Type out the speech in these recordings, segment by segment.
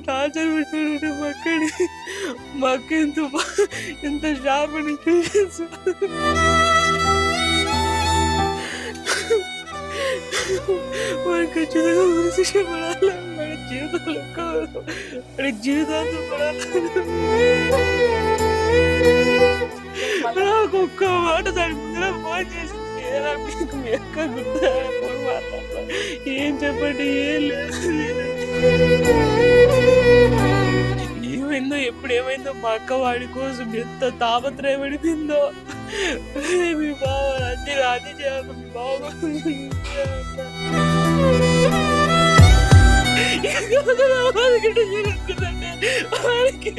Torture పెట్టాడంటే మా అక్కని మా అక్క ఎంత షార్ప్ అని తెలుసు. వాడు ఖచ్చితంగా ఉరిశిక్ష పడాలి. వాడి జీవితంలో వాడి జీవితాంతం పడాలి. నాకు ఒక్క మాట దాని ముందర ఫోన్ చేసింది, మీకు మీ అక్క గుర్తు ఫోన్ మాట్లాడతా, ఏం చెప్పండి, ఏం లేదు. ఏమైందో ఎప్పుడు ఏమైందో మా అక్క వాడి కోసం ఎంత తాపత్రయపడిపోయిందో. మీ బావ అన్ని రాజీ చేయాలి, మీ బావ వాడికి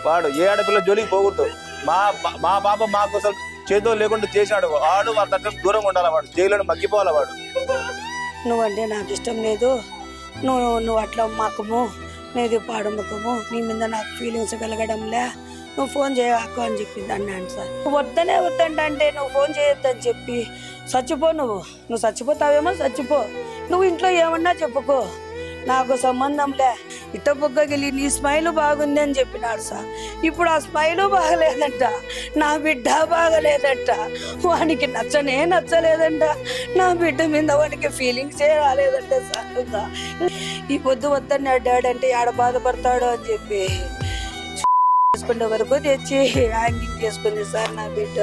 వాడు ఏ ఆడపిల్ల జోలికి పోకూడదు. మా పాప మా కోసం చేతో లేకుండా చేశాడు వాడు. వాళ్ళ దగ్గర దూరంగా ఉండాలి. వాడు జైలు మగ్గిపోవాలి. వాడు నువ్వంటే నాకు ఇష్టం లేదు, నువ్వు అట్లా మక్కము, నీది పాడు ముఖము, నీ మీద నాకు ఫీలింగ్స్ కలగడంలే, నువ్వు ఫోన్ చేయకు అని చెప్పింది అన్నాను సార్. వద్దంటే నువ్వు ఫోన్ చేయొద్దని చెప్పి చచ్చిపో, నువ్వు చచ్చిపోతావేమో చచ్చిపో, నువ్వు ఇంట్లో ఏమన్నా చెప్పుకో, నాకు సంబంధంలే, ఇట్ట బుగ్గగిలి నీ స్మైల్ బాగుంది అని చెప్పినాడు సార్. ఇప్పుడు ఆ స్మైల్ బాగలేదంట, నా బిడ్డ బాగలేదంట, వానికి నచ్చలేదంట, నా బిడ్డ మీద వానికి ఫీలింగ్సే రాలేదంట సార్. ఈ వద్దని డాడీ అంటే ఆడ బాధపడతాడు అని చెప్పి చేసుకునే వరకు తెచ్చి హ్యాంగింగ్ చేసుకుంది సార్. నా బిడ్డ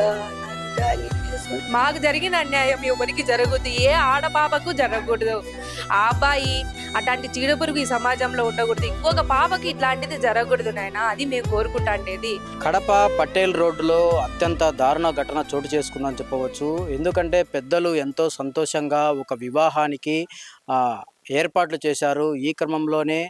మాకు జరిగిన అన్యాయం ఎవరికి జరగదు, ఏ ఆడపాపకు జరగకూడదు. ఆ అబ్బాయి అట్లాంటి చీడపురుగు ఈ సమాజంలో ఉండకూడదు, ఇంకొక పాపకి ఇట్లాంటిది జరగకూడదు నాయన, అది మేము కోరుకుంటాండేది. కడప పటేల్ రోడ్డులో అత్యంత దారుణ ఘటన చోటు చేసుకుందని చెప్పవచ్చు. ఎందుకంటే పెద్దలు ఎంతో సంతోషంగా ఒక వివాహానికి ఏర్పాట్లు చేశారు. ఈ క్రమంలోనే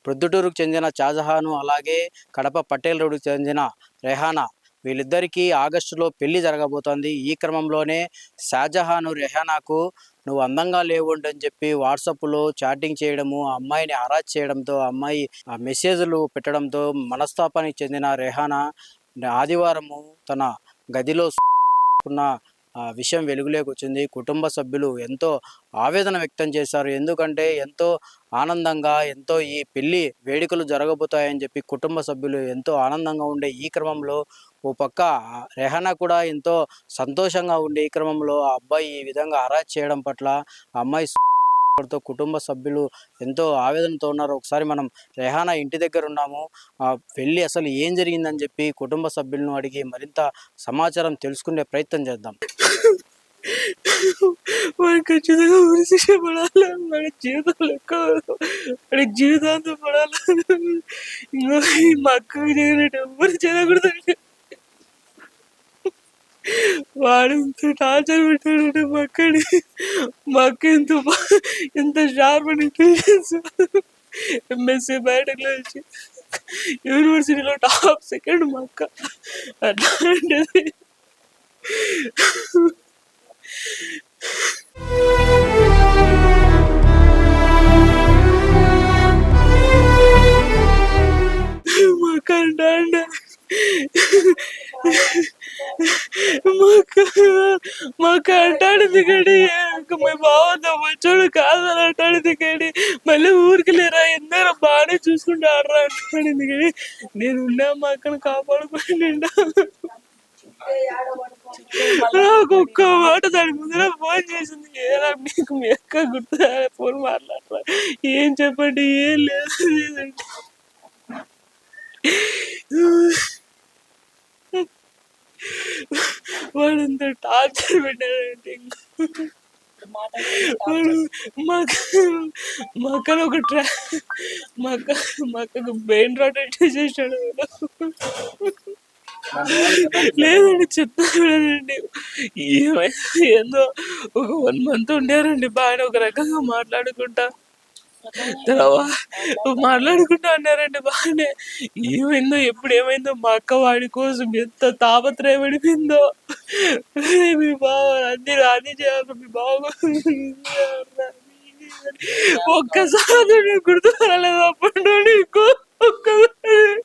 ప్రొద్దుటూరుకు చెందిన షాజహాను, అలాగే కడప పటేల్ రోడ్డుకు చెందిన రెహానా, వీళ్ళిద్దరికీ ఆగస్టులో పెళ్లి జరగబోతోంది. ఈ క్రమంలోనే షాజహాను రెహానాకు నువ్వు అందంగా లేవుండు అని చెప్పి వాట్సాప్లో చాటింగ్ చేయడము, ఆ అమ్మాయిని హరాజ్ చేయడంతో, ఆ అమ్మాయి మెసేజ్లు పెట్టడంతో మనస్తాపానికి చెందిన రెహానా ఆదివారము తన గదిలో ఉన్న విషయం వెలుగులోకి వచ్చింది. కుటుంబ సభ్యులు ఎంతో ఆవేదన వ్యక్తం చేశారు. ఎందుకంటే ఎంతో ఆనందంగా, ఎంతో ఈ పెళ్లి వేడుకలు జరగబోతాయని చెప్పి కుటుంబ సభ్యులు ఎంతో ఆనందంగా ఉండే ఈ క్రమంలో ఓ పక్క రెహానా కూడా ఎంతో సంతోషంగా ఉండే ఈ క్రమంలో ఆ అబ్బాయి ఈ విధంగా హరాజ్ చేయడం పట్ల ఆ అమ్మాయి కుటుంబ సభ్యులు ఎంతో ఆవేదనతో ఉన్నారు. ఒకసారి మనం రెహానా ఇంటి దగ్గర ఉన్నాము, వెళ్ళి అసలు ఏం జరిగిందని చెప్పి కుటుంబ సభ్యులను అడిగి మరింత సమాచారం తెలుసుకునే ప్రయత్నం చేద్దాం. వాడు ఖచ్చితంగా ఉరిశిక్ష పడాలి. వాడి జీవితంలో వాడి జీవితాంతం పడాలి. ఇంకా మా అక్కకి జరిగినట్టు ఎవరు జరగకూడదండి. వాడు ఎంత టార్చర్ పెట్టాడంటే మా అక్క ఎంత షార్ప్ అని తెలుసు. ఎంఎస్సీ బయటకు వచ్చి యూనివర్సిటీలో టాప్ సెకండ్ మా అక్క. అట్లాంటిది మా అక్క అంటాండ మాకు అంటాడు కానీ మా బావతో వచ్చాడు కాదని అంటాడు కానీ మళ్ళీ ఊరికి లేరా ఎందరో బాగానే చూసుకుంటూ ఆడరా అంటాడు కానీ నేను ఉన్నా మా అక్కను కాపాడుకోండి. నాకు ఒక్క మాట దాని ముందర ఫోన్ చేసింది, మీకు మీ అక్క గుర్తు ఫోన్ మాట్లాడతా, ఏం చెప్పండి, ఏం లేదండి. వాడు ఎంత టార్చర్ పెట్టాడంటే వాడు మా అక్కను మా అక్కకు బ్రెయిన్ రాట్ చేసేసాడు. లేదండి చెప్తానండి, ఏందో ఒక 1 month ఉండారండి బాగా ఒక రకంగా మాట్లాడుకుంటా అన్నారండి బాగానే. ఏమైందో ఎప్పుడు ఏమైందో మా అక్క వాడి కోసం ఎంత తాపత్రయపడిపోయిందో. మీ బావ అన్ని రాజీ చేయాలి, మీ బావ ఒక్కసారి గుర్తు రాలేదు అప్పుడు ఒక్కసారి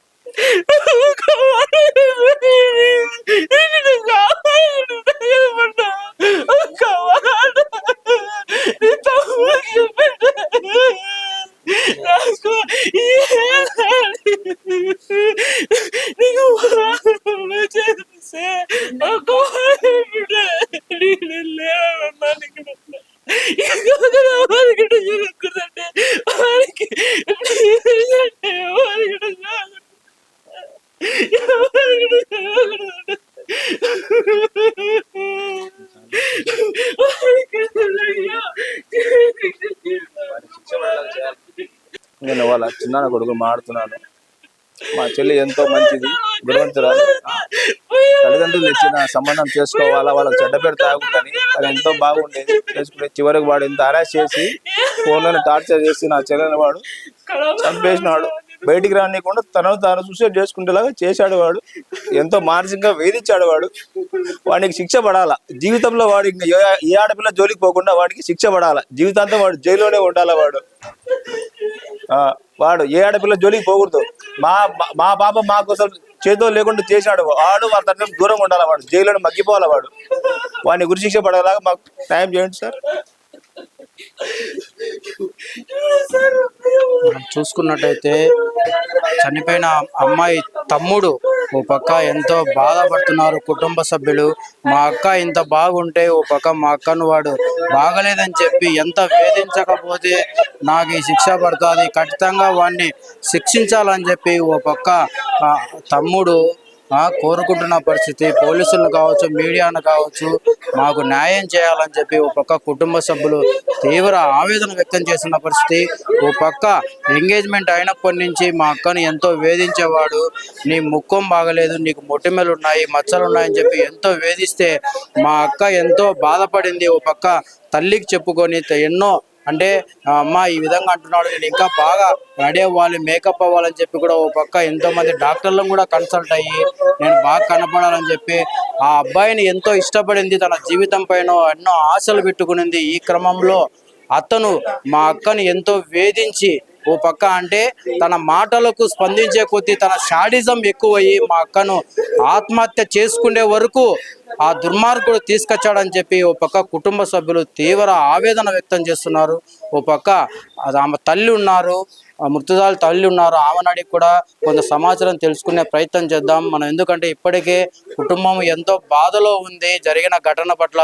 నేను వాళ్ళ చిన్న కొడుకు మాడుతున్నాను. మా చెల్లి ఎంతో మంచిది, గుణవంతురాలు. తల్లిదండ్రులు ఇచ్చిన సంబంధం చేసుకోవాలా, వాళ్ళకి చెడ్డ పేరు తాగుతుందని అది ఎంతో బాగుండేది. చేసుకునే చివరికి వాడు ఇంత అరెస్ట్ చేసి ఫోన్లను టార్చర్ చేసి నా చెల్లెని వాడు చంపేసినాడు. బయటికి రానియకుండా తనను తాను సూసైడ్ చేసుకునేలాగా చేశాడు. వాడు ఎంతో మానసికంగా వేధించాడు. వాడికి శిక్ష పడాలా. జీవితంలో వాడు ఇంకా ఏ ఆడపిల్ల జోలికి పోకుండా వాడికి శిక్ష పడాలా. జీవితాంతం వాడు జైల్లోనే ఉండాలా. వాడు ఏ ఆడపిల్ల జోలికి పోకూడదు. మా పాప మా కోసం చేతో లేకుండా చేశాడు. వాడు వాళ్ళ తరఫున దూరంగా ఉండాలి. వాడు జైల్లోనే మగ్గిపోవాలి. వాడిని గురి శిక్ష పడేలాగా మాకు న్యాయం చేయండి సార్. మనం చూసుకున్నట్టయితే చనిపోయిన అమ్మాయి తమ్ముడు ఓ పక్క ఎంతో బాధపడుతున్నారు కుటుంబ సభ్యులు. మా అక్క ఇంత బాగుంటే ఓ పక్క మా అక్కను వాడు బాగలేదని చెప్పి ఎంత వేధించకపోతే నాకు ఈ శిక్ష పడుతుంది, ఖచ్చితంగా వాడిని శిక్షించాలని చెప్పి ఓ పక్క తమ్ముడు కోరుకుంటున్న పరిస్థితి. పోలీసులను కావచ్చు, మీడియాను కావచ్చు, మాకు న్యాయం చేయాలని చెప్పి ఓ పక్క కుటుంబ సభ్యులు తీవ్ర ఆవేదన వ్యక్తం చేస్తున్న పరిస్థితి. ఓ పక్క ఎంగేజ్మెంట్ అయినప్పటి నుంచి మా అక్కను ఎంతో వేధించేవాడు. నీ ముఖం బాగలేదు, నీకు మొటిమలు ఉన్నాయి, మచ్చలు ఉన్నాయని చెప్పి ఎంతో వేధిస్తే మా అక్క ఎంతో బాధపడింది. ఓ పక్క తల్లికి చెప్పుకొని ఎన్నో అంటే అమ్మ ఈ విధంగా అంటున్నాడు, నేను ఇంకా బాగా రెడీ అవ్వాలి, మేకప్ అవ్వాలని చెప్పి కూడా ఓ పక్క ఎంతో మంది డాక్టర్లను కూడా కన్సల్ట్ అయ్యి నేను బాగా కనపడాలని చెప్పి ఆ అబ్బాయిని ఎంతో ఇష్టపడింది. తన జీవితం పైన ఎన్నో ఆశలు పెట్టుకునింది. ఈ క్రమంలో అతను మా అక్కని ఎంతో వేధించి ఓ పక్క అంటే తన మాటలకు స్పందించే కొద్దీ తన శాడిజం ఎక్కువయ్యి మా అక్కను ఆత్మహత్య చేసుకునే వరకు ఆ దుర్మార్గుడు తీసుకొచ్చాడని చెప్పి ఓ పక్క కుటుంబ సభ్యులు తీవ్ర ఆవేదన వ్యక్తం చేస్తున్నారు. ఓ పక్క ఆమె తల్లి ఉన్నారు, మృతురాలు తల్లి ఉన్నారు. ఆమెను అడిగి కూడా కొంత సమాచారం తెలుసుకునే ప్రయత్నం చేద్దాం మనం. ఎందుకంటే ఇప్పటికే కుటుంబం ఎంతో బాధలో ఉంది జరిగిన ఘటన పట్ల.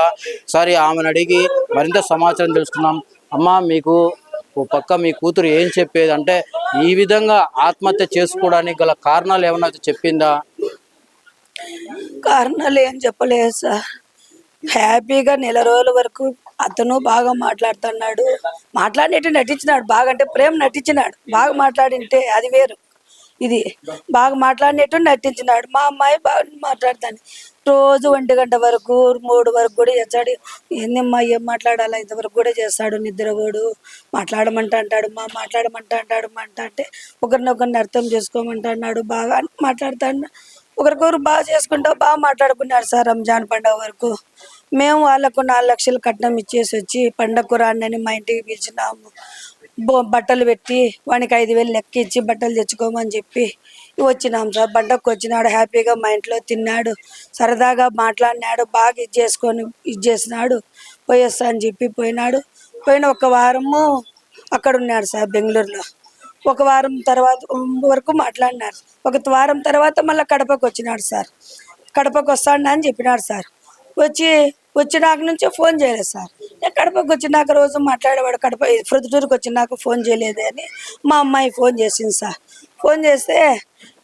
సరే ఆమెను అడిగి మరింత సమాచారం తెలుసుకున్నాం. అమ్మ, మీకు ఓ పక్క మీ కూతురు ఏం చెప్పేది అంటే ఈ విధంగా ఆత్మహత్య చేసుకోవడానికి గల కారణాలు ఏమన్నా చెప్పిందా? కారణాలు ఏం చెప్పలేదు సార్. హ్యాపీగా నెల రోజుల వరకు అతను బాగా మాట్లాడుతున్నాడు, మాట్లాడినట్టు నటించినాడు. బాగా అంటే ప్రేమ నటించినాడు. బాగా మాట్లాడింటే అది వేరు. ఇది బాగా మాట్లాడినట్టు నటించినాడు. మా అమ్మాయి బాగా మాట్లాడుతాను. రోజు 1 గంట వరకు 3 వరకు కూడా చేస్తాడు. ఏందమ్మా ఏం మాట్లాడాలా ఇంతవరకు కూడా చేస్తాడు. నిద్రపోడు, మాట్లాడమంటా అంటాడు. మాట్లాడమంటా అంటాడు. అంటే ఒకరినొకరిని అర్థం చేసుకోమంటున్నాడు. బాగా మాట్లాడుతాడు. ఒకరికొకరు బాగా చేసుకుంటా బాగా మాట్లాడుకున్నారు సార్. రంజాన్ పండుగ వరకు మేము వాళ్ళకు 4 లక్షలు కట్నం ఇచ్చేసి వచ్చి పండగకు రాండి మా ఇంటికి పిలిచినాము. బట్టలు పెట్టి వానికి 5,000 లెక్క ఇచ్చి బట్టలు తెచ్చుకోమని చెప్పి వచ్చినాం సార్. పండగకు వచ్చినాడు, హ్యాపీగా మా ఇంట్లో తిన్నాడు, సరదాగా మాట్లాడినాడు, బాగా ఇది చేసినాడు. పోయేస్తా అని చెప్పి పోయినాడు. పోయిన 1 వారము అక్కడ ఉన్నాడు సార్ బెంగళూరులో. 1 వారం తర్వాత వరకు మాట్లాడినారు. 1 వారం తర్వాత మళ్ళీ కడపకు వచ్చినాడు సార్. కడపకు వస్తాడు అని చెప్పినాడు సార్. వచ్చినాక నుంచే ఫోన్ చేయలేదు సార్. నేను కడపకు వచ్చినాక రోజు మాట్లాడేవాడు. కడప ప్రొద్దుటూరుకు వచ్చినాక ఫోన్ చేయలేదు అని మా అమ్మాయి ఫోన్ చేసింది సార్. ఫోన్ చేస్తే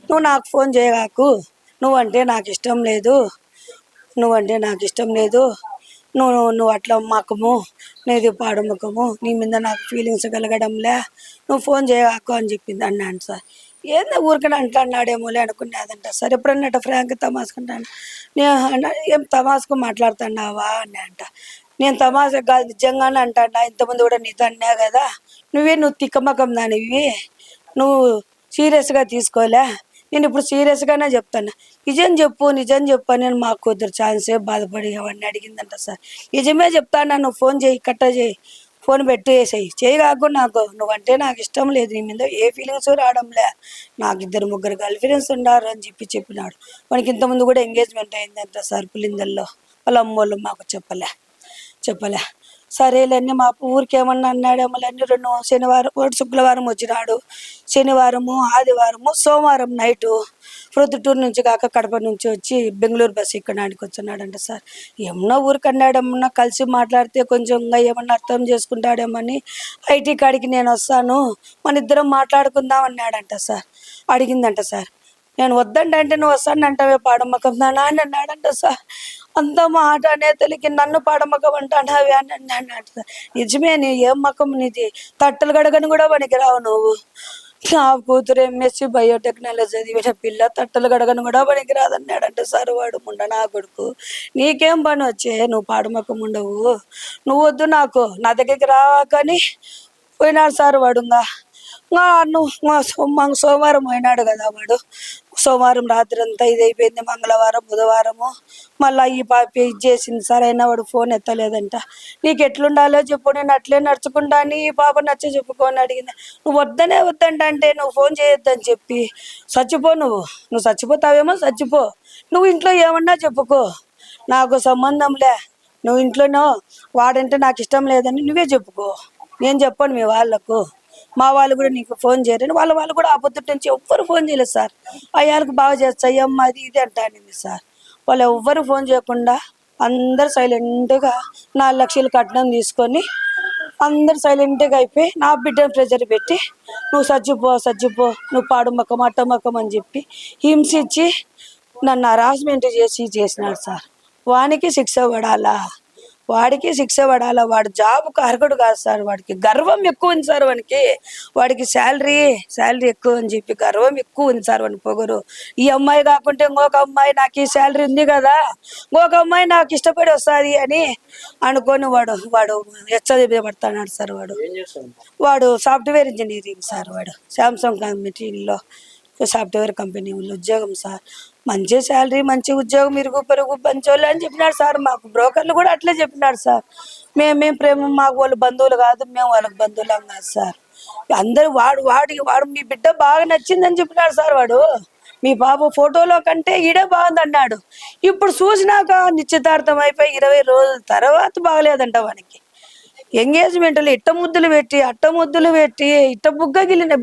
నువ్వు నాకు ఫోన్ చేయగాకు, నువ్వంటే నాకు ఇష్టం లేదు, నువ్వు అట్లా మకము, నీది పాడు ముఖము, నీ మీద నాకు ఫీలింగ్స్ కలగడంలే, నువ్వు ఫోన్ చేయగాకు అని చెప్పింది అన్నాను సార్. ఏందో ఊరికనే అంటున్నాడేమోలే అనుకునేదంట సార్. ఎప్పుడన్నట్టు ఫ్రాంక్ తమాసుకుంటాను. నేను ఏం తమాసుకు మాట్లాడుతున్నావా అని అంట. నేను తమాసా కాదు నిజంగానే అంటాడా. ఇంతమంది కూడా నీతో అన్నా కదా, నువ్వు తిక్కమకం దానివి, నువ్వు సీరియస్గా తీసుకోలే. నేను ఇప్పుడు సీరియస్గానే చెప్తాను. నిజం చెప్పు అని మా కూతురు ఛాన్సే బాధపడి అవన్నీ అడిగిందంట సార్. నిజమే చెప్తాను, నువ్వు ఫోన్ చేయి, కట్ట చేయి, ఫోన్ పెట్టేసేయి, చేయగాకు. నువ్వంటే నాకు ఇష్టం లేదు, నీ మీద ఏ ఫీలింగ్స్ రావడంలే, నాకు 2-3 గర్ల్ ఫ్రెండ్స్ ఉన్నారు అని చెప్పినాడు. వానికి ఇంతకుముందు కూడా ఎంగేజ్మెంట్ అయిందంట సార్ పులిందల్లో. వాళ్ళ అమ్మోళ్ళు మాకు చెప్పలే. సరేలేని మా ఊరికి ఏమన్నా అన్నాడేమో అని 2 శనివారం శుక్రవారం వచ్చినాడు. శనివారము, ఆదివారము, సోమవారం నైటు ప్రొద్దుటూరు నుంచి కాక కడప నుంచి వచ్చి బెంగళూరు బస్సు ఎక్కడానికి వచ్చినాడంట సార్. ఏమన్నా ఊరికి అన్నాడేమన్నా కలిసి మాట్లాడితే కొంచెం ఏమన్నా అర్థం చేసుకుంటాడేమని ఐటీ కాడికి నేను వస్తాను, మన ఇద్దరం మాట్లాడుకుందాం అన్నాడంట సార్. అడిగిందంట సార్. నేను వద్దంటే నువ్వు వస్తానంటావే పాడమ్మకం నాన్న అని అన్నాడంట సార్. అంత మాట అనే తెలికి నన్ను పాడమకం అంటావి అని అన్నాడు సార్. నిజమే, నీ ఏం మకం నీది, తట్టలు గడగని కూడా పనికిరావు నువ్వు. నా కూతురు ఎంఎస్సి బయోటెక్నాలజీ చదివిన పిల్ల తట్టలు గడగను కూడా పనికి రాదన్నాడంటే సార్ వాడు ముండ నా కొడుకు. నీకేం పని వచ్చే, నువ్వు పాడమకం ఉండవు, నువ్వు వద్దు నాకు, నా దగ్గరికి రాకని పోయినాడు సార్ వాడు. సోమవారం పోయినాడు కదా వాడు. సోమవారం రాత్రి అంతా ఇది అయిపోయింది, మంగళవారం బుధవారము మళ్ళీ ఈ పాప ఇది చేసింది సార్. అయినా వాడు ఫోన్ ఎత్తలేదంట. నీకు ఎట్లుండాలో చెప్పు, నేను అట్లే నడుచుకుంటా అని ఈ పాప నచ్చ చెప్పుకొని అడిగింది. నువ్వు వద్దంటే నువ్వు ఫోన్ చేయొద్దని చెప్పి చచ్చిపో, నువ్వు చచ్చిపోతావేమో చచ్చిపో, నువ్వు ఇంట్లో ఏమన్నా చెప్పుకో, నాకు సంబంధంలే, నువ్వు ఇంట్లోనో వాడంటే నాకు ఇష్టం లేదని నువ్వే చెప్పుకో, నేను చెప్పను మీ వాళ్ళకు, మా వాళ్ళు కూడా నీకు ఫోన్ చేయరని వాళ్ళు కూడా ఆ పొద్దుట నుంచి ఎవ్వరు ఫోన్ చేయలేదు సార్. అయ్యాలకు బాగా చేస్తా అయ్యమ్మ అది ఇది అంటానింది సార్. వాళ్ళు ఎవ్వరు ఫోన్ చేయకుండా అందరు సైలెంట్గా 4 లక్షలు కట్నం తీసుకొని అందరు సైలెంట్గా అయిపోయి నా బిడ్డను ప్రెజర్ పెట్టి నువ్వు సజ్జిపో నువ్వు పాడు మక్కం అట్ట మక్కం అని చెప్పి హింసించి నన్ను హరాస్మెంట్ చేసినాడు సార్. వాడికి శిక్ష పడాలా, వాడు జాబ్కు అర్హుడు కాదు సార్. వాడికి గర్వం ఎక్కువ ఉంది సార్. వాడికి శాలరీ ఎక్కువ అని చెప్పి గర్వం ఎక్కువ ఉంది సార్. వాడిని పొగరు, ఈ అమ్మాయి కాకుంటే ఇంకొక అమ్మాయి నాకు ఈ శాలరీ ఉంది కదా, ఇంకొక అమ్మాయి నాకు ఇష్టపడి వస్తుంది అని అనుకొని వాడు హెచ్చరిపడతాడు సార్. వాడు సాఫ్ట్వేర్ ఇంజనీరింగ్ సార్. వాడు శాంసంగ్ కంపెనీలో సాఫ్ట్వేర్ కంపెనీలో ఉద్యోగం సార్. మంచి శాలరీ, మంచి ఉద్యోగం, ఇరుగు పొరుగు పంచోళ్ళు అని చెప్పినాడు సార్. మాకు బ్రోకర్లు కూడా అట్లే చెప్పినాడు సార్. మేము ప్రేమ, మాకు వాళ్ళు బంధువులు కాదు, మేము వాళ్ళకి బంధువులం కాదు సార్. అందరూ వాడు మీ బిడ్డ బాగా నచ్చిందని చెప్పినాడు సార్. వాడు మీ బాబు ఫోటోలో కంటే ఈడే బాగుంది అన్నాడు. ఇప్పుడు చూసినాక నిశ్చితార్థం అయిపోయి 20 రోజుల తర్వాత బాగలేదంట వానికి. ఎంగేజ్మెంట్లు ఇట్ట ముద్దులు పెట్టి ఇట్ట బుగ్గ గిలిన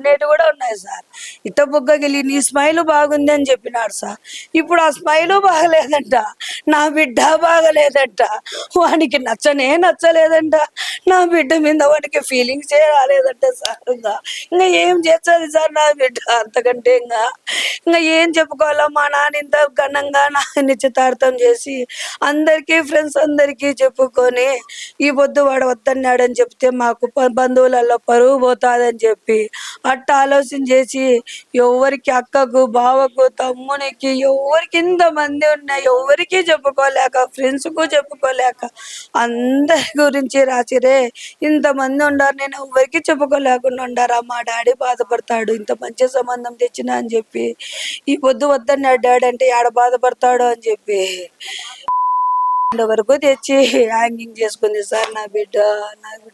నేటి కూడా ఉన్నాయి సార్. ఇట్ట బుగ్గ గిలి నీ స్మైల్ బాగుంది అని చెప్పినాడు సార్. ఇప్పుడు ఆ స్మైలు బాగలేదంట, నా బిడ్డ బాగలేదంట, వానికి నచ్చలేదంట, నా బిడ్డ మీద వానికి ఫీలింగ్స్ రాలేదంట సార్. ఇంకా ఏం చేస్తుంది సార్ నా బిడ్డ, అంతకంటే ఇంకా ఏం చెప్పుకోవాలా. మా నాన్న ఇంత ఘనంగా నా నిశ్చితార్థం చేసి అందరికీ ఫ్రెండ్స్ అందరికీ చెప్పుకొని ఈ పొద్దు వాడు వద్దన్నాడని చెప్తే మాకు బంధువులలో పరువు పోతాదని చెప్పి అట్ట ఆలోచన చేసి ఎవరికి అక్కకు బావకు తమ్మునికి ఎవరికి ఇంతమంది ఉన్నాయి ఎవరికి చెప్పుకోలేక, ఫ్రెండ్స్కు చెప్పుకోలేక అందరి గురించి రాసిరే. ఇంతమంది ఉండారు, నేను ఎవరికి చెప్పుకోలేకుండా ఉండారా. మా డాడీ బాధపడతాడు ఇంత మంచి సంబంధం తెచ్చినా అని చెప్పి. ఈ పొద్దు వద్దన్నాడు డాడీ అంటే ఆడ బాధపడతాడు అని చెప్పి వరకు తెచ్చి హ్యాంగింగ్ చేసుకుంది సార్. నా బిడ్డ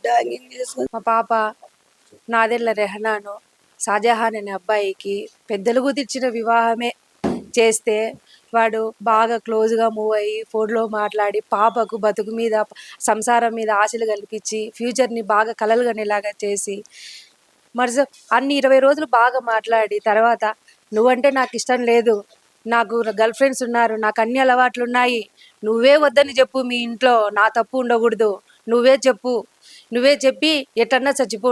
హ్యాంగింగ్ చేసుకుంది. మా పాప నాదెళ్ళ రెహనాను షాజహాన్ అనే అబ్బాయికి పెద్దలు కుదిర్చిన వివాహమే చేస్తే వాడు బాగా క్లోజ్గా మూవ్ అయ్యి ఫోన్లో మాట్లాడి పాపకు బతుకు మీద సంసారం మీద ఆశలు కల్పించి ఫ్యూచర్ని బాగా కలలుగనేలాగా చేసి అన్ని 20 రోజులు బాగా మాట్లాడి తర్వాత నువ్వంటే నాకు ఇష్టం లేదు, నాకు గర్ల్ ఫ్రెండ్స్ ఉన్నారు, నాకు అన్ని అలవాట్లు ఉన్నాయి, నువ్వే వద్దని చెప్పు, మీ ఇంట్లో నా తప్పు ఉండకూడదు, నువ్వే చెప్పి ఎట్లన్నా చచ్చిపో,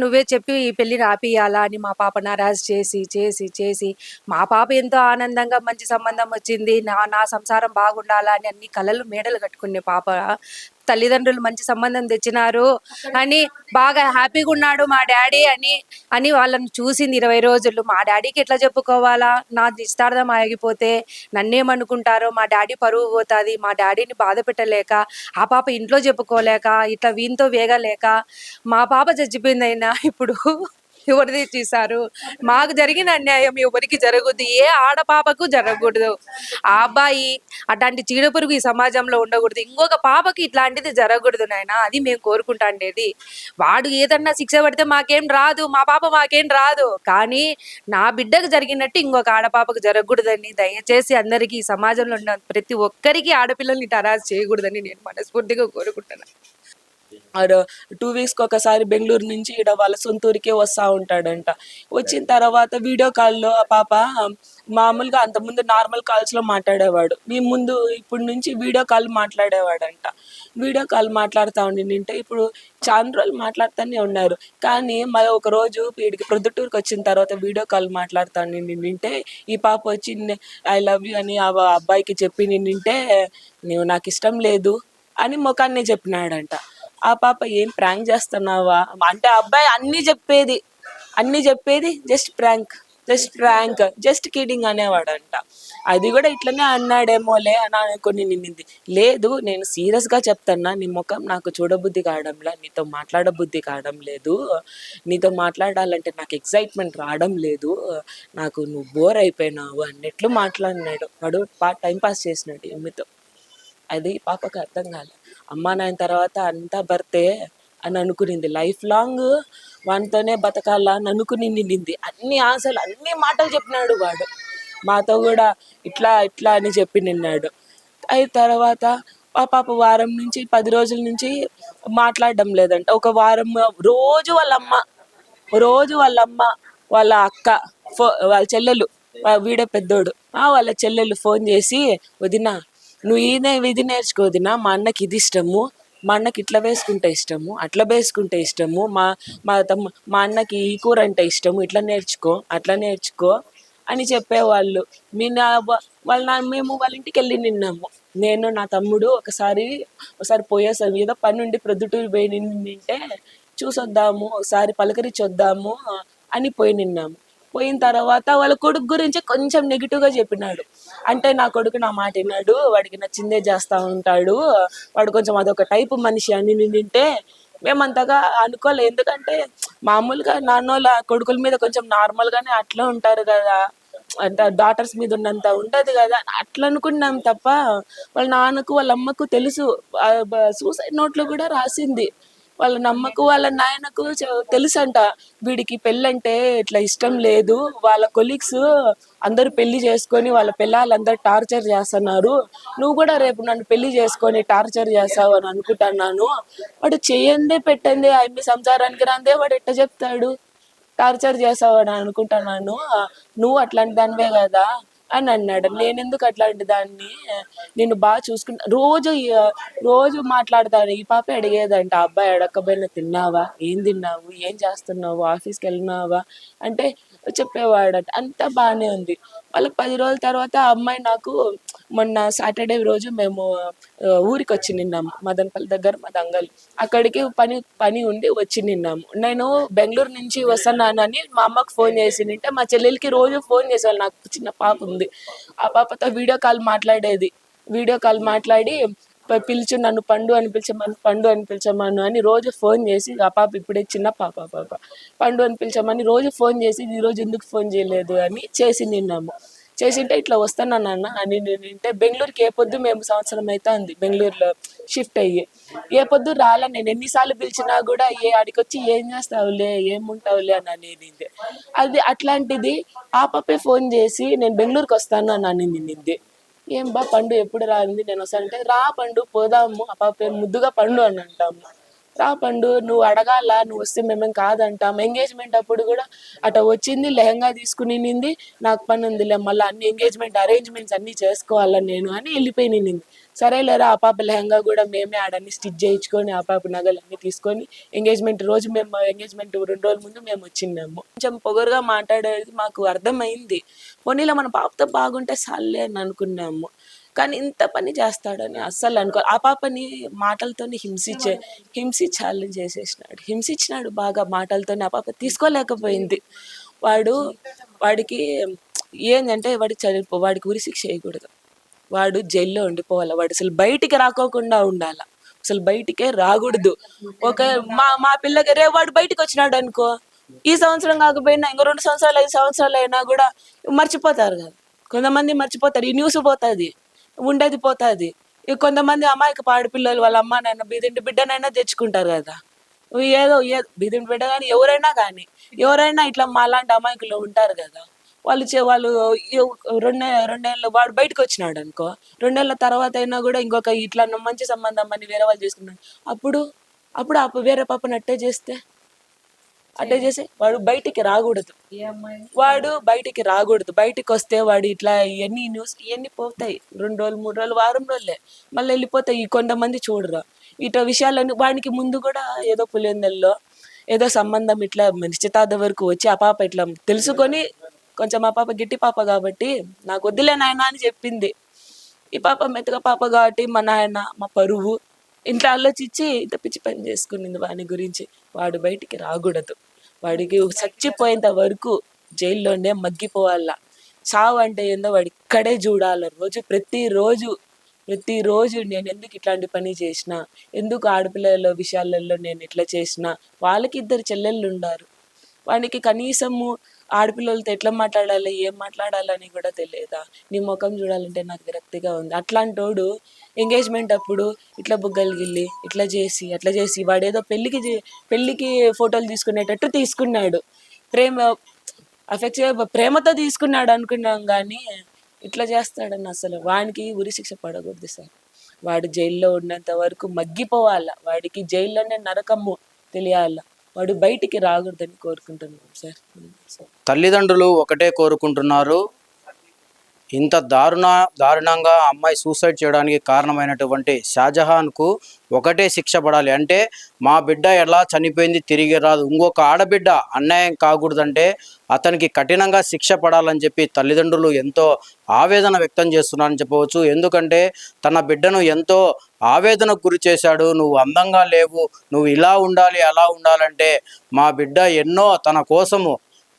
నువ్వే చెప్పి ఈ పెళ్ళిని ఆపియాలా అని మా పాప నారాజు చేసి మా పాప ఎంతో ఆనందంగా మంచి సంబంధం వచ్చింది, నా సంసారం బాగుండాలా అని అన్ని కలలు మేడలు కట్టుకునే పాప తల్లిదండ్రులు మంచి సంబంధం తెచ్చినారు అని బాగా హ్యాపీగా ఉన్నాడు మా డాడీ అని వాళ్ళని చూసింది 20 రోజులు. మా డాడీకి ఎట్లా చెప్పుకోవాలా, నా నిశ్చితార్థం ఆగిపోతే నన్నేమనుకుంటారో, మా డాడీ పరువు పోతుంది, మా డాడీని బాధ పెట్టలేక ఆ పాప ఇంట్లో చెప్పుకోలేక ఇట్లా వీనితో వేగలేక మా పాప చచ్చిపోయింది. అయినా ఇప్పుడు ఎవరిది చేశారు, మాకు జరిగిన అన్యాయం ఎవరికి జరగదు, ఏ ఆడపాపకు జరగకూడదు. ఆ అబ్బాయి అట్లాంటి చీడపురుగు ఈ సమాజంలో ఉండకూడదు, ఇంకొక పాపకి ఇట్లాంటిది జరగకూడదు నాయన, అది మేము కోరుకుంటాండేది. వాడు ఏదన్నా శిక్ష పడితే మాకేం రాదు, మా పాప మాకేం రాదు, కానీ నా బిడ్డకు జరిగినట్టు ఇంకొక ఆడపాపకు జరగకూడదని దయచేసి అందరికీ ఈ సమాజంలో ఉన్న ప్రతి ఒక్కరికి ఆడపిల్లల్ని టరాజ్ చేయకూడదని నేను మనస్ఫూర్తిగా కోరుకుంటున్నాను. 2 వీక్స్కి ఒకసారి బెంగళూరు నుంచి ఇక్కడ వాళ్ళ సొంత ఊరికే వస్తూ ఉంటాడంట. వచ్చిన తర్వాత వీడియో కాల్లో ఆ పాప మామూలుగా అంతకుముందు నార్మల్ కాల్స్లో మాట్లాడేవాడు, మీ ముందు ఇప్పుడు నుంచి వీడియో కాల్ మాట్లాడేవాడంట. వీడియో కాల్ మాట్లాడుతూ ఉండింటే ఇప్పుడు చాలా రోజులు మాట్లాడుతూనే ఉన్నారు. కానీ మరి ఒక రోజు వీడికి ప్రొద్దుటూరుకి వచ్చిన తర్వాత వీడియో కాల్ మాట్లాడుతూ ఉండింటే ఈ పాప వచ్చి ఐ లవ్ యూ అని ఆ అబ్బాయికి చెప్పి నిండింటే నువ్వు నాకు ఇష్టం లేదు అని ముఖాన్ని చెప్పినాడంట. ఆ పాప ఏం ప్రాంక్ చేస్తున్నావా అంటే అబ్బాయి అన్నీ చెప్పేది జస్ట్ ప్రాంక్ జస్ట్ కిడింగ్ అనేవాడంట. అది కూడా ఇట్లనే అన్నాడేమోలే అని అనుకుని నిన్నింది. లేదు నేను సీరియస్గా చెప్తున్నా, నీ ముఖం నాకు చూడబుద్ధి కావడంలే, నీతో మాట్లాడబుద్ధి కావడం లేదు, నీతో మాట్లాడాలంటే నాకు ఎక్సైట్మెంట్ రావడం లేదు, నాకు నువ్వు బోర్ అయిపోయినావు అన్నట్లు మాట్లాడినాడు. వాడు టైం పాస్ చేసినాడు ఈమెతో. అది పాపకు అర్థం కాలే. అమ్మా నాయన తర్వాత అంతా భర్తే అని అనుకునింది. లైఫ్ లాంగ్ వానితోనే బతకాలా అని అనుకుని నిండింది. అన్ని ఆశలు అన్ని మాటలు చెప్పినాడు వాడు. మాతో కూడా ఇట్లా అని చెప్పి నిన్నాడు. అయిన తర్వాత ఆ పాప వారం నుంచి 10 రోజుల నుంచి మాట్లాడడం లేదంట. ఒక వారం రోజు వాళ్ళ అమ్మ వాళ్ళ అక్క వాళ్ళ చెల్లెలు, వీడే పెద్దోడు, వాళ్ళ చెల్లెలు ఫోన్ చేసి, వదినా నువ్వు ఇది నేర్చుకో వదినా, మా అన్నకి ఇది ఇష్టము, మా అన్నకి ఇట్లా వేసుకుంటే ఇష్టము, అట్లా వేసుకుంటే ఇష్టము, మా అన్నకి ఈ కూర అంటే ఇష్టము, ఇట్లా నేర్చుకో అట్లా నేర్చుకో అని చెప్పేవాళ్ళు. మేము వాళ్ళ ఇంటికి వెళ్ళి నిన్నాము. నేను నా తమ్ముడు ఒకసారి పోయేసాము, ఏదో పని ఉండి ప్రొద్దుటూరు పోయి నింటే చూసొద్దాము, ఒకసారి పలకరించొద్దాము అని పోయి నిన్నాము. పోయిన తర్వాత వాళ్ళ కొడుకు గురించి కొంచెం నెగిటివ్గా చెప్పినాడు. అంటే నా కొడుకు నా మాట విన్నాడు, వాడికి నచ్చిందే చేస్తూ ఉంటాడు, వాడు కొంచెం అదొక టైపు మనిషి అని నింటే మేమంతగా అనుకోలే. ఎందుకంటే మామూలుగా నాన్నోళ్ళ కొడుకుల మీద కొంచెం నార్మల్గానే అట్లా ఉంటారు కదా, అంటే డాటర్స్ మీద ఉన్నంత ఉండదు కదా అట్లా అనుకున్నాం తప్ప వాళ్ళ నాన్నకు వాళ్ళ అమ్మకు తెలుసు. సూసైడ్ నోట్లో కూడా రాసింది. వాళ్ళ నమ్మకు వాళ్ళ నాయనకు తెలుసంట వీడికి పెళ్ళంటే ఇట్లా ఇష్టం లేదు, వాళ్ళ కొలీగ్స్ అందరూ పెళ్లి చేసుకొని వాళ్ళ పిల్లలందరూ టార్చర్ చేస్తున్నారు, నువ్వు కూడా రేపు నన్ను పెళ్లి చేసుకొని టార్చర్ చేస్తావు అని అనుకుంటున్నాను. వాడు చేయందే పెట్టండి మీ సంసారానికి రాందే వాడు ఎట్ట చెప్తాడు, టార్చర్ చేసావని అనుకుంటున్నాను, నువ్వు అట్లాంటి దానివే కదా అని అన్నాడు. నేనెందుకు అట్లాంటి దాన్ని, నేను బాగా చూసుకుంటా, రోజు మాట్లాడతాను. ఈ పాప అడిగేదంట, అబ్బాయి అడగకపోయినా తిన్నావా, ఏం తిన్నావు, ఏం చేస్తున్నావు, ఆఫీస్కి వెళ్ళినావా అంటే చెప్పేవాడట. అంతా బాగానే ఉంది. వాళ్ళకి 10 రోజుల తర్వాత ఆ అమ్మాయి నాకు మొన్న సాటర్డే రోజు మేము ఊరికి వచ్చి నిన్నాము, మదనపల్లి దగ్గర మా దంగల్, అక్కడికి పని ఉండి వచ్చి నిన్నాము. నేను బెంగళూరు నుంచి వస్తున్నానని మా అమ్మకు ఫోన్ చేసి నింటే మా చెల్లెలకి రోజు ఫోన్ చేసేవాళ్ళు. నాకు చిన్న పాప ఉంది, ఆ పాపతో వీడియో కాల్ మాట్లాడి పిలిచి నన్ను పండు అని పిలిచమను అని రోజు ఫోన్ చేసి, ఆ పాప ఇప్పుడే చిన్న పాప పండు అని పిలిచమని రోజు ఫోన్ చేసి, ఈరోజు ఎందుకు ఫోన్ చేయలేదు అని చేసి నిన్నాము. చేసింటే ఇట్లా వస్తున్నాను అన్న అని నింటే బెంగళూరుకి ఏ పొద్దు మేము సంవత్సరం అయితే ఉంది బెంగళూరులో షిఫ్ట్ అయ్యి, ఏ పొద్దు రాలా. నేను ఎన్నిసార్లు పిలిచినా కూడా ఆడికొచ్చి ఏం చేస్తావులే ఏముంటావులే అని అనేది. అది అట్లాంటిది ఆ పాపే ఫోన్ చేసి నేను బెంగళూరుకి వస్తాను అని నింది. ఏం బా పండు ఎప్పుడు రాంది, నేను వస్తానంటే రా పండు పోదాము, ఆ పాప పేరు ముద్దుగా పండు అని అంటాము. రా పండు నువ్వు అడగాల, నువ్వు వస్తే మేమేం కాదంటాం. ఎంగేజ్మెంట్ అప్పుడు కూడా అట వచ్చింది, లెహంగా తీసుకుని నింది, నాకు పని ఉందిలే మళ్ళీ అన్ని ఎంగేజ్మెంట్ అరేంజ్మెంట్స్ అన్నీ చేసుకోవాలని నేను అని వెళ్ళిపోయి నింది. సరేలేరా ఆ పాప లెహంగా కూడా మేమే ఆడన్ని స్టిచ్ చేయించుకొని ఆ పాప నగలన్నీ తీసుకొని ఎంగేజ్మెంట్ రోజు మేము ఎంగేజ్మెంట్ 2 రోజుల ముందు మేము వచ్చినాము. కొంచెం పొగరుగా మాట్లాడేది మాకు అర్థమైంది. పోనీలో మన పాపతో బాగుంటే సాల్లే అని అనుకున్నాము. కానీ ఇంత పని చేస్తాడని అస్సలు అనుకో. ఆ పాపని మాటలతోనే హింసించాలని హింసించినాడు బాగా మాటలతోనే. ఆ పాప తీసుకోలేకపోయింది. వాడికి ఏంటంటే వాడికి ఉరి శిక్ష వేయకూడదు, వాడు జైల్లో ఉండిపోవాలి, వాడు అసలు బయటికి రాకోకుండా ఉండాల, అసలు బయటికే రాకూడదు. మా పిల్లకి రేపు వాడు బయటకు వచ్చినాడు అనుకో, ఈ సంవత్సరం కాకపోయినా ఇంకో 2 సంవత్సరాలు 5 సంవత్సరాలు అయినా కూడా మర్చిపోతారు కదా, కొంతమంది మర్చిపోతారు. ఈ న్యూస్ పోతుంది, ఉండేది పోతుంది. కొంతమంది అమాయక ఆడపిల్లలు వాళ్ళ అమ్మ నాయన బిడ్డనైనా తెచ్చుకుంటారు కదా, ఏదో బీదింటి బిడ్డ కానీ ఎవరైనా ఇట్లా మాలాంటి అమాయకులు ఉంటారు కదా, వాళ్ళు 2 నెలలు వాడు బయటకు వచ్చినాడు అనుకో, 2 నెలల తర్వాత అయినా కూడా ఇంకొక ఇట్లా మంచి సంబంధం అని వేరే వాళ్ళు చేసుకున్నాడు, అప్పుడు అప్పుడు వేరే పాపని అట్టే చేస్తే వాడు బయటికి రాకూడదు. వాడు బయటికి రాకూడదు. బయటికి వస్తే వాడు ఇట్లా ఇవన్నీ పోతాయి. 2 రోజులు 3 రోజులు వారం రోజులే మళ్ళీ వెళ్ళిపోతాయి. ఈ కొంతమంది చూడరు ఇట్లా విషయాలన్నీ. వాడికి ముందు కూడా ఏదో పులివెందుల్లో ఏదో సంబంధం ఇట్లా నిశ్చితార్థం వరకు వచ్చి ఆ పాప ఇట్లా తెలుసుకొని కొంచెం ఆ పాప గిట్టి పాప కాబట్టి నాకు వద్దులే నాయన అని చెప్పింది. ఈ పాప మెత్తగా పాప కాబట్టి మా నాయన మా పరువు ఇంట్లో ఆలోచించి ఇంత పిచ్చి పని చేసుకునింది వాని గురించి. వాడు బయటికి రాకూడదు. వాడికి చచ్చిపోయేంత వరకు జైల్లోనే మగ్గిపోవాల. చావు అంటే ఏందో వాడు ఇక్కడే చూడాల. ప్రతిరోజు నేను ఎందుకు ఇట్లాంటి పని చేసిన, ఎందుకు ఆడపిల్లల విషయాలలో నేను ఇట్లా చేసిన. వాళ్ళకి 2 చెల్లెళ్ళు ఉన్నారు. వానికి కనీసము ఆడపిల్లలతో ఎట్లా మాట్లాడాలి, ఏం మాట్లాడాలని కూడా తెలియదా? నీ ముఖం చూడాలంటే నాకు విరక్తిగా ఉంది. అట్లాంటోడు ఎంగేజ్మెంట్ అప్పుడు ఇట్లా బుగ్గలు గిల్లి ఇట్లా చేసి అట్లా చేసి వాడేదో పెళ్ళికి ఫోటోలు తీసుకునేటట్టు తీసుకున్నాడు. ప్రేమతో తీసుకున్నాడు అనుకున్నాం కానీ ఇట్లా చేస్తాడని అసలు వానికి ఉరిశిక్ష పడకూడదు సార్. వాడు జైల్లో ఉన్నంత వరకు మగ్గిపోవాల. వాడికి జైల్లోనే నరకము తెలియాల. వాడు బయటికి రాకూడదని కోరుకుంటున్నాం సార్. తల్లిదండ్రులు ఒకటే కోరుకుంటున్నారు, ఇంత దారుణంగా అమ్మాయి సూసైడ్ చేయడానికి కారణమైనటువంటి షాజహాన్కు ఒకటే శిక్ష పడాలి. అంటే మా బిడ్డ ఎలా చనిపోయింది తిరిగి రాదు, ఇంకొక ఆడబిడ్డ అన్యాయం కాకూడదంటే అతనికి కఠినంగా శిక్ష పడాలని చెప్పి తల్లిదండ్రులు ఎంతో ఆవేదన వ్యక్తం చేస్తున్నారని చెప్పవచ్చు. ఎందుకంటే తన బిడ్డను ఎంతో ఆవేదనకు గురి చేశాడు. నువ్వు అందంగా లేవు, నువ్వు ఇలా ఉండాలి అలా ఉండాలంటే మా బిడ్డ తన కోసము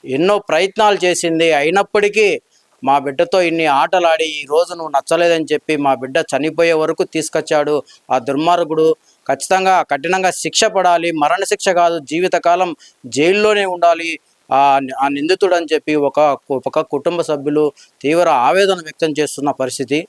ఎన్నో ప్రయత్నాలు చేసింది. అయినప్పటికీ మా బిడ్డతో ఇన్ని ఆటలాడి ఈరోజు నువ్వు నచ్చలేదని చెప్పి మా బిడ్డ చనిపోయే వరకు తీసుకొచ్చాడు. ఆ దుర్మార్గుడు ఖచ్చితంగా కఠినంగా శిక్ష పడాలి. మరణశిక్ష కాదు, జీవితకాలం జైల్లోనే ఉండాలి ఆ నిందితుడు అని చెప్పి ఒక కుటుంబ సభ్యులు తీవ్ర ఆవేదన వ్యక్తం చేస్తున్న పరిస్థితి.